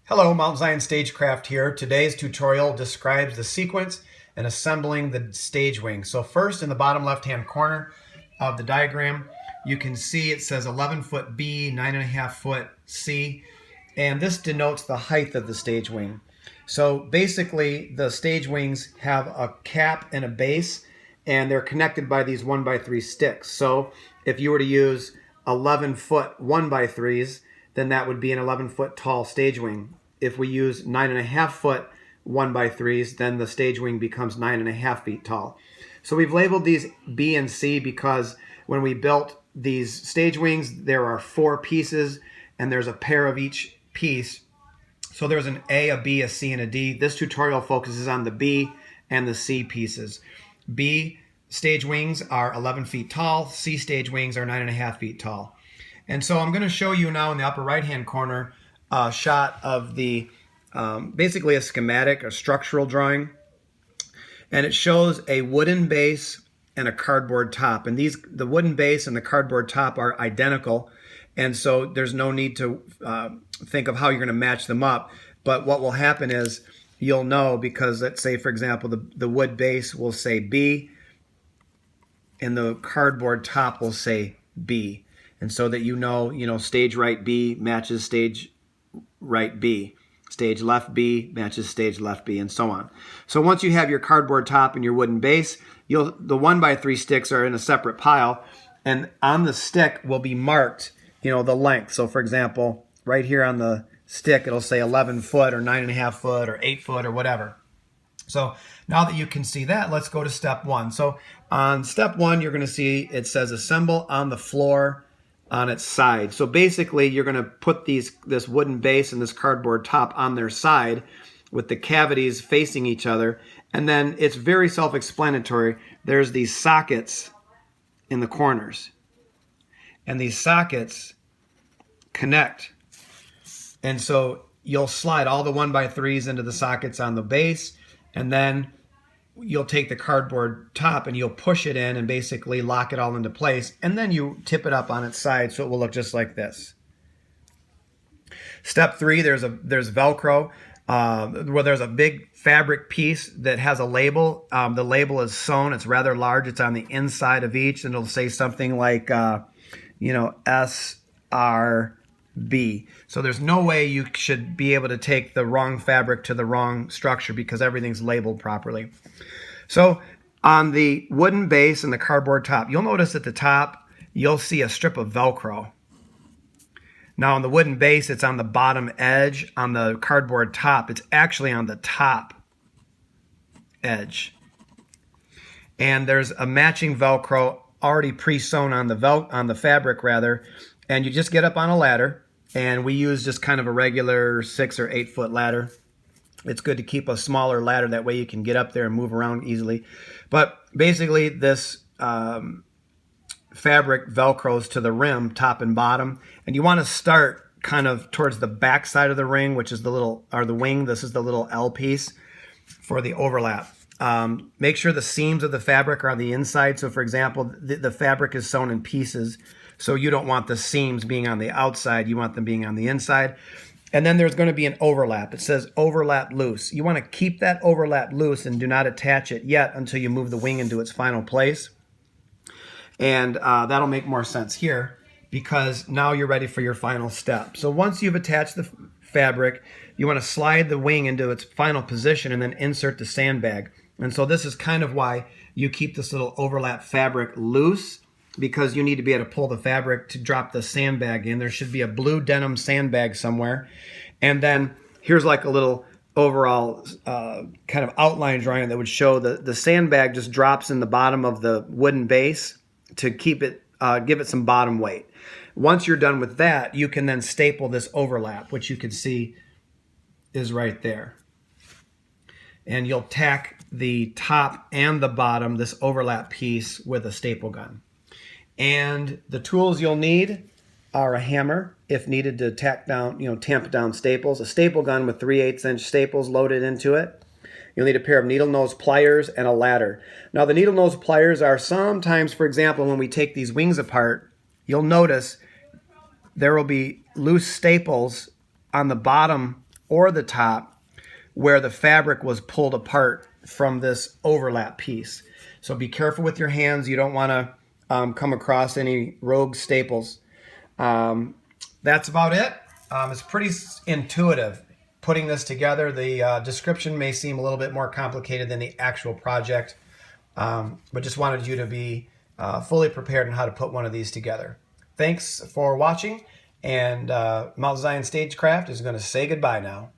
Hello, Mount Zion Stagecraft here. Today's tutorial describes the sequence and assembling the stage wing. So first, in the bottom left-hand corner of the diagram, you can see it says 11-foot B, 9.5-foot C, and this denotes the height of the stage wing. So basically, the stage wings have a cap and a base, and they're connected by these 1x3 sticks. So if you were to use 11-foot 1x3s, then that would be an 11-foot tall stage wing. If we use 9.5-foot 1x3s, then the stage wing becomes 9.5 feet tall. So we've labeled these B and C because when we built these stage wings, there are 4 pieces and there's a pair of each piece. So there's an A, a B, a C, and a D. This tutorial focuses on the B and the C pieces. B stage wings are 11 feet tall. C stage wings are 9.5 feet tall. And so I'm going to show you now in the upper right-hand corner a shot of the basically a schematic, a structural drawing. And it shows a wooden base and a cardboard top. And the wooden base and the cardboard top are identical. And so there's no need to think of how you're going to match them up. But what will happen is you'll know, because let's say, for example, the wood base will say B and the cardboard top will say B. And so that you know, stage right B matches stage right B. Stage left B matches stage left B, and so on. So once you have your cardboard top and your wooden base, the 1x3 sticks are in a separate pile, and on the stick will be marked, the length. So for example, right here on the stick, it'll say 11 foot or 9.5 foot or 8 foot or whatever. So now that you can see that, let's go to step 1. So on step 1, you're going to see it says assemble on the floor on its side. So basically, you're going to put this wooden base and this cardboard top on their side with the cavities facing each other. And then it's very self-explanatory. There's these sockets in the corners. And these sockets connect. And so you'll slide all the 1x3s into the sockets on the base, and then you'll take the cardboard top and you'll push it in and basically lock it all into place, and then you tip it up on its side so it will look just like this. Step 3, there's Velcro, where there's a big fabric piece that has a label. The label is sewn. It's rather large. It's on the inside of each, and it'll say something like, SRB. So there's no way you should be able to take the wrong fabric to the wrong structure because everything's labeled properly. So on the wooden base and the cardboard top, you'll notice at the top, you'll see a strip of Velcro. Now on the wooden base, it's on the bottom edge. On the cardboard top, it's actually on the top edge. And there's a matching Velcro already pre-sewn on the fabric rather, and you just get up on a ladder, and we use just kind of a regular 6 or 8 foot ladder. It's good to keep a smaller ladder, that way you can get up there and move around easily. But basically this fabric Velcros to the rim, top and bottom, and you want to start kind of towards the back side of the ring, which is the wing. This is the little L piece for the overlap. Make sure the seams of the fabric are on the inside. So for example, the fabric is sewn in pieces, so you don't want the seams being on the outside, you want them being on the inside. And then there's going to be an overlap. It says overlap loose. You want to keep that overlap loose and do not attach it yet until you move the wing into its final place. And that'll make more sense here because now you're ready for your final step. So once you've attached the fabric, you want to slide the wing into its final position and then insert the sandbag. And so this is kind of why you keep this little overlap fabric loose, because you need to be able to pull the fabric to drop the sandbag in. There should be a blue denim sandbag somewhere. And then here's like a little overall kind of outline drawing that would show the sandbag just drops in the bottom of the wooden base to keep it, give it some bottom weight. Once you're done with that, you can then staple this overlap, which you can see is right there. And you'll tack the top and the bottom, this overlap piece, with a staple gun. And the tools you'll need are a hammer, if needed to tamp down staples, a staple gun with 3/8 inch staples loaded into it. You'll need a pair of needle nose pliers and a ladder. Now the needle nose pliers are sometimes, for example, when we take these wings apart, you'll notice there will be loose staples on the bottom or the top where the fabric was pulled apart from this overlap piece. So be careful with your hands. You don't want to come across any rogue staples. That's about it. It's pretty intuitive putting this together. The description may seem a little bit more complicated than the actual project, but just wanted you to be fully prepared on how to put one of these together. Thanks for watching, and Mount Zion Stagecraft is going to say goodbye now.